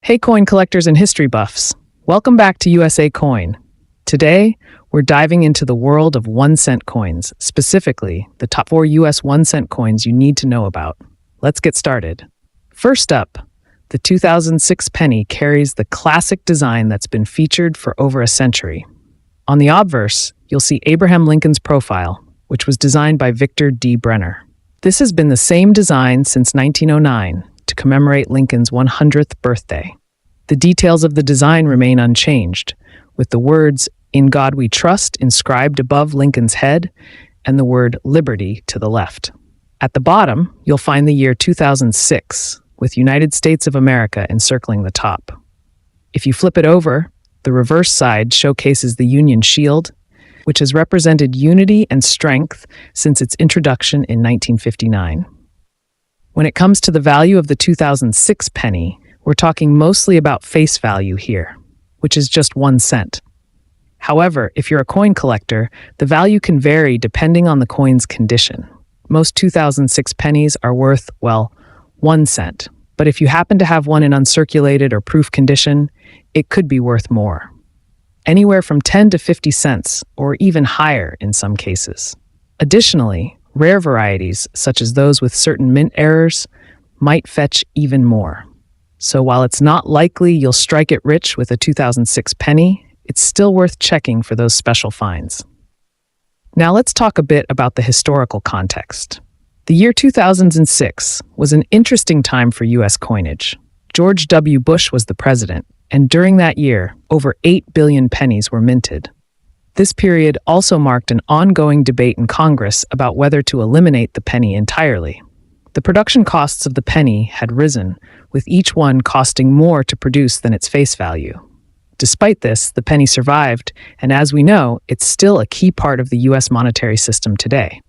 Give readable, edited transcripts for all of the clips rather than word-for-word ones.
Hey coin collectors and history buffs, welcome back to USA Coin. Today, we're diving into the world of 1-cent coins, specifically the top 4 US 1-cent coins you need to know about. Let's get started. First up, the 2006 penny carries the classic design that's been featured for over a century. On the obverse, you'll see Abraham Lincoln's profile, which was designed by Victor D. Brenner. This has been the same design since 1909 to commemorate Lincoln's 100th birthday. The details of the design remain unchanged, with the words "In God We Trust" inscribed above Lincoln's head and the word "Liberty" to the left. At the bottom, you'll find the year 2006, with United States of America encircling the top. If you flip it over, the reverse side showcases the Union Shield, which has represented unity and strength since its introduction in 1959. When it comes to the value of the 2006 penny, we're talking mostly about face value here, which is just 1 cent. However, if you're a coin collector, the value can vary depending on the coin's condition. Most 2006 pennies are worth, 1 cent. But if you happen to have one in uncirculated or proof condition, it could be worth more. Anywhere from 10 to 50 cents, or even higher in some cases. Additionally, rare varieties, such as those with certain mint errors, might fetch even more. So while it's not likely you'll strike it rich with a 2006 penny, it's still worth checking for those special finds. Now let's talk a bit about the historical context. The year 2006 was an interesting time for U.S. coinage. George W. Bush was the president, and during that year, over 8 billion pennies were minted. This period also marked an ongoing debate in Congress about whether to eliminate the penny entirely. The production costs of the penny had risen, with each one costing more to produce than its face value. Despite this, the penny survived, and as we know, it's still a key part of the U.S. monetary system today.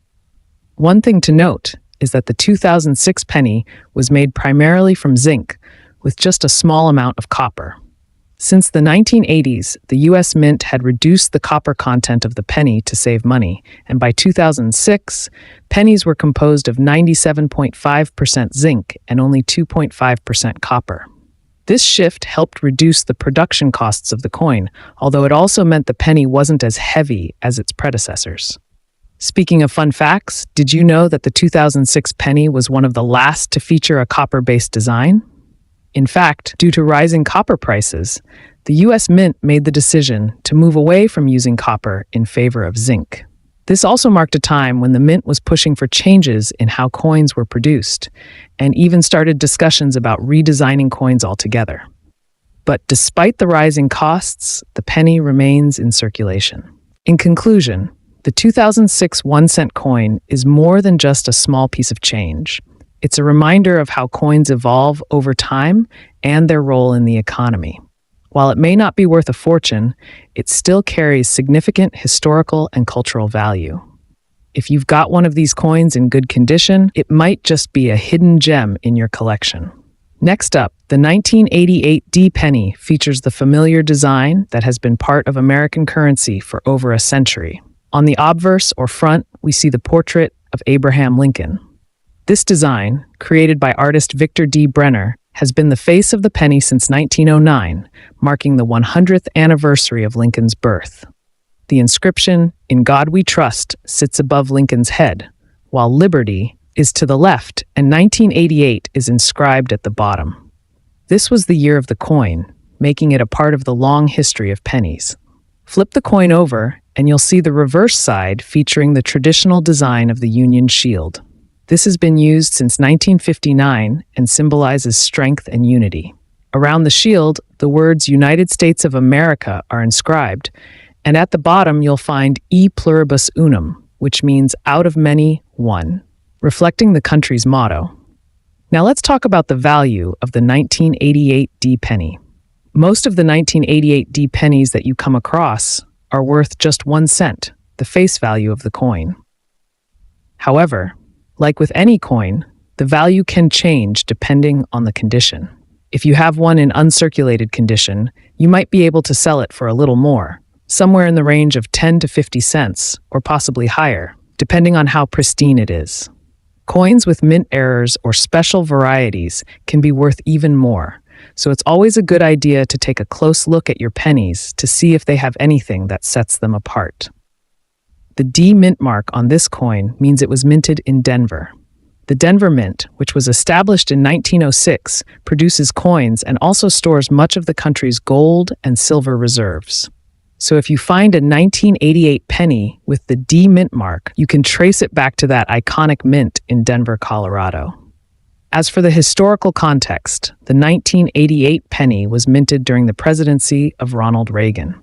One thing to note is that the 2006 penny was made primarily from zinc, with just a small amount of copper. Since the 1980s, the U.S. Mint had reduced the copper content of the penny to save money, and by 2006, pennies were composed of 97.5% zinc and only 2.5% copper. This shift helped reduce the production costs of the coin, although it also meant the penny wasn't as heavy as its predecessors. Speaking of fun facts, did you know that the 2006 penny was one of the last to feature a copper-based design? In fact, due to rising copper prices, the U.S. Mint made the decision to move away from using copper in favor of zinc. This also marked a time when the Mint was pushing for changes in how coins were produced, and even started discussions about redesigning coins altogether. But despite the rising costs, the penny remains in circulation. In conclusion, the 2006 1-cent coin is more than just a small piece of change. It's a reminder of how coins evolve over time and their role in the economy. While it may not be worth a fortune, it still carries significant historical and cultural value. If you've got one of these coins in good condition, it might just be a hidden gem in your collection. Next up, the 1988 D penny features the familiar design that has been part of American currency for over a century. On the obverse or front, we see the portrait of Abraham Lincoln. This design, created by artist Victor D. Brenner, has been the face of the penny since 1909, marking the 100th anniversary of Lincoln's birth. The inscription, "In God We Trust," sits above Lincoln's head, while "Liberty" is to the left and 1988 is inscribed at the bottom. This was the year of the coin, making it a part of the long history of pennies. Flip the coin over, and you'll see the reverse side featuring the traditional design of the Union Shield. This has been used since 1959 and symbolizes strength and unity. Around the shield, the words United States of America are inscribed, and at the bottom you'll find E pluribus unum, which means out of many, one, reflecting the country's motto. Now let's talk about the value of the 1988 D penny. Most of the 1988 D pennies that you come across are worth just 1 cent, the face value of the coin. However, like with any coin, the value can change depending on the condition. If you have one in uncirculated condition, you might be able to sell it for a little more, somewhere in the range of 10 to 50 cents, or possibly higher, depending on how pristine it is. Coins with mint errors or special varieties can be worth even more, so it's always a good idea to take a close look at your pennies to see if they have anything that sets them apart. The D mint mark on this coin means it was minted in Denver. The Denver Mint, which was established in 1906, produces coins and also stores much of the country's gold and silver reserves. So if you find a 1988 penny with the D mint mark, you can trace it back to that iconic mint in Denver, Colorado. As for the historical context, the 1988 penny was minted during the presidency of Ronald Reagan.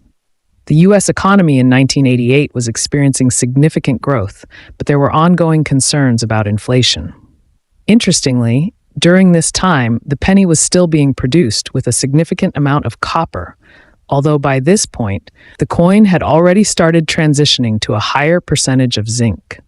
The U.S. economy in 1988 was experiencing significant growth, but there were ongoing concerns about inflation. Interestingly, during this time, the penny was still being produced with a significant amount of copper, although by this point, the coin had already started transitioning to a higher percentage of zinc.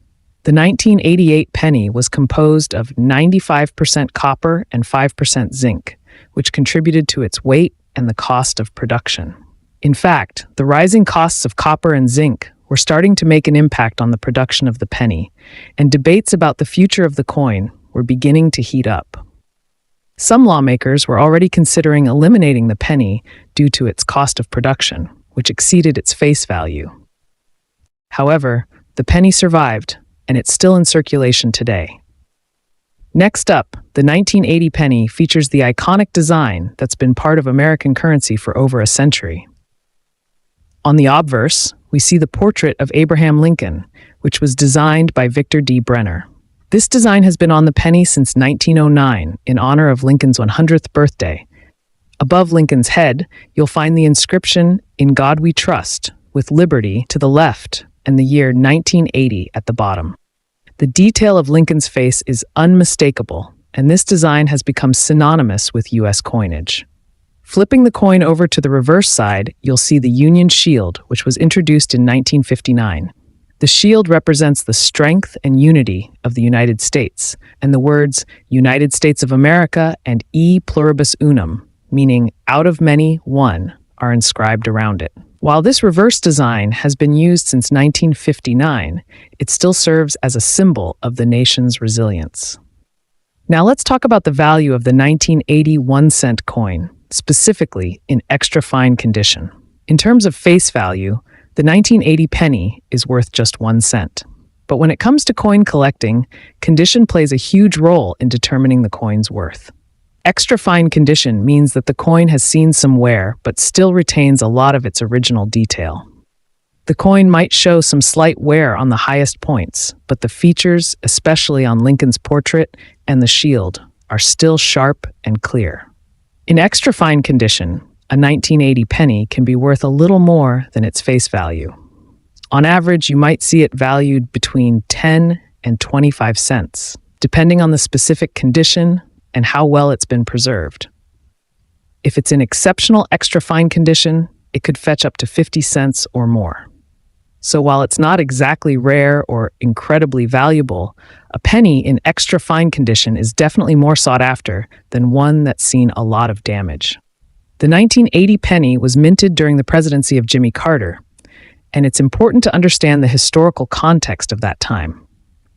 The 1988 penny was composed of 95% copper and 5% zinc, which contributed to its weight and the cost of production. In fact, the rising costs of copper and zinc were starting to make an impact on the production of the penny, and debates about the future of the coin were beginning to heat up. Some lawmakers were already considering eliminating the penny due to its cost of production, which exceeded its face value. However, the penny survived, and it's still in circulation today. Next up, the 1980 penny features the iconic design that's been part of American currency for over a century. On the obverse, we see the portrait of Abraham Lincoln, which was designed by Victor D. Brenner. This design has been on the penny since 1909 in honor of Lincoln's 100th birthday. Above Lincoln's head, you'll find the inscription, "In God We Trust," with liberty to the left and the year 1980 at the bottom. The detail of Lincoln's face is unmistakable, and this design has become synonymous with U.S. coinage. Flipping the coin over to the reverse side, you'll see the Union Shield, which was introduced in 1959. The shield represents the strength and unity of the United States, and the words United States of America and E pluribus unum, meaning out of many, one, are inscribed around it. While this reverse design has been used since 1959, it still serves as a symbol of the nation's resilience. Now let's talk about the value of the 1980 1-cent coin, specifically in extra fine condition. In terms of face value, the 1980 penny is worth just 1 cent. But when it comes to coin collecting, condition plays a huge role in determining the coin's worth. Extra fine condition means that the coin has seen some wear but still retains a lot of its original detail. The coin might show some slight wear on the highest points, but the features, especially on Lincoln's portrait and the shield, are still sharp and clear. In extra fine condition, a 1980 penny can be worth a little more than its face value. On average, you might see it valued between 10 and 25 cents, depending on the specific condition and how well it's been preserved. If it's in exceptional extra fine condition, it could fetch up to 50 cents or more. So while it's not exactly rare or incredibly valuable, a penny in extra fine condition is definitely more sought after than one that's seen a lot of damage. The 1980 penny was minted during the presidency of Jimmy Carter, and it's important to understand the historical context of that time.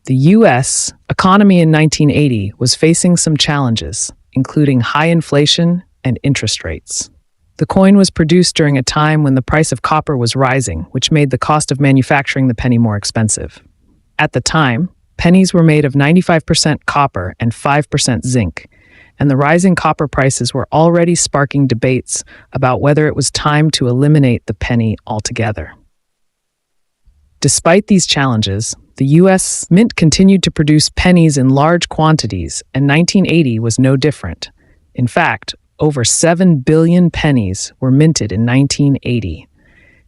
The U.S. economy in 1980 was facing some challenges, including high inflation and interest rates. The coin was produced during a time when the price of copper was rising, which made the cost of manufacturing the penny more expensive. At the time, pennies were made of 95% copper and 5% zinc, and the rising copper prices were already sparking debates about whether it was time to eliminate the penny altogether. Despite these challenges, the U.S. Mint continued to produce pennies in large quantities, and 1980 was no different. In fact, over 7 billion pennies were minted in 1980.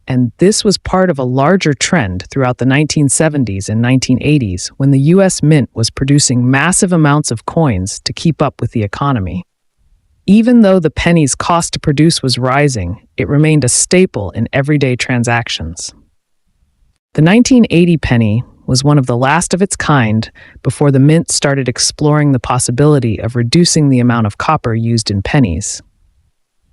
And this was part of a larger trend throughout the 1970s and 1980s when the U.S. Mint was producing massive amounts of coins to keep up with the economy. Even though the penny's cost to produce was rising, it remained a staple in everyday transactions. The 1980 penny was one of the last of its kind before the Mint started exploring the possibility of reducing the amount of copper used in pennies,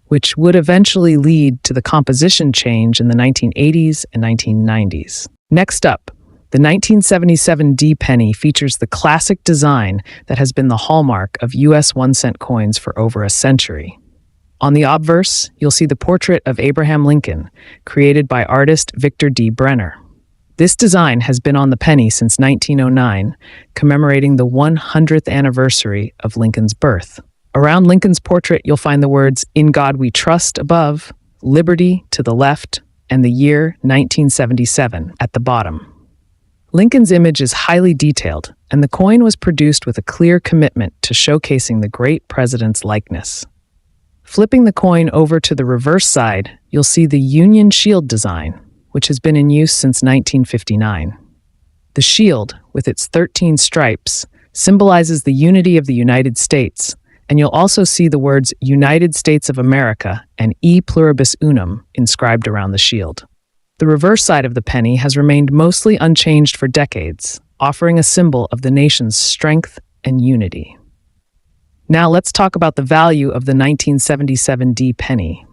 which would eventually lead to the composition change in the 1980s and 1990s. Next up, the 1977 D penny features the classic design that has been the hallmark of U.S. 1-cent coins for over a century. On the obverse, you'll see the portrait of Abraham Lincoln, created by artist Victor D. Brenner. This design has been on the penny since 1909, commemorating the 100th anniversary of Lincoln's birth. Around Lincoln's portrait, you'll find the words, "In God We Trust" above, "Liberty" to the left, and the year 1977 at the bottom. Lincoln's image is highly detailed, and the coin was produced with a clear commitment to showcasing the great president's likeness. Flipping the coin over to the reverse side, you'll see the Union Shield design, which has been in use since 1959. The shield, with its 13 stripes, symbolizes the unity of the United States, and you'll also see the words United States of America and E Pluribus Unum inscribed around the shield. The reverse side of the penny has remained mostly unchanged for decades, offering a symbol of the nation's strength and unity. Now let's talk about the value of the 1977 D penny.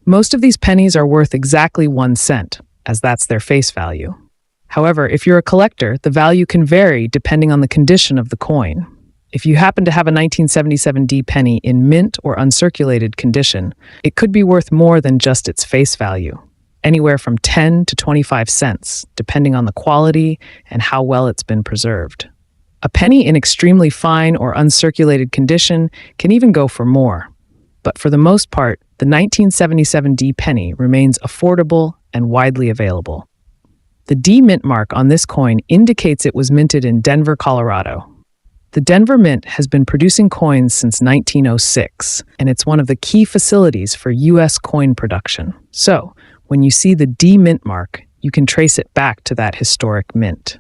Most of these pennies are worth exactly 1 cent, as that's their face value. However, if you're a collector, the value can vary depending on the condition of the coin. If you happen to have a 1977 D penny in mint or uncirculated condition, it could be worth more than just its face value, anywhere from 10 to 25 cents, depending on the quality and how well it's been preserved. A penny in extremely fine or uncirculated condition can even go for more. But for the most part, the 1977 D penny remains affordable and widely available. The D mint mark on this coin indicates it was minted in Denver, Colorado. The Denver Mint has been producing coins since 1906, and it's one of the key facilities for U.S. coin production. So, when you see the D mint mark, you can trace it back to that historic mint.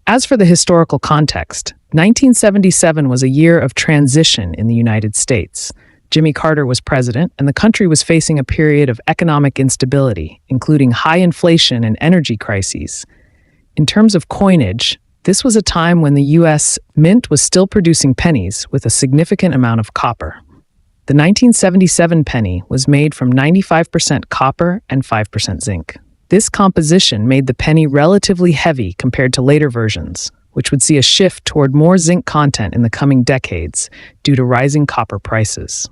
As for the historical context, 1977 was a year of transition in the United States. Jimmy Carter was president, and the country was facing a period of economic instability, including high inflation and energy crises. In terms of coinage, this was a time when the U.S. Mint was still producing pennies with a significant amount of copper. The 1977 penny was made from 95% copper and 5% zinc. This composition made the penny relatively heavy compared to later versions, which would see a shift toward more zinc content in the coming decades due to rising copper prices.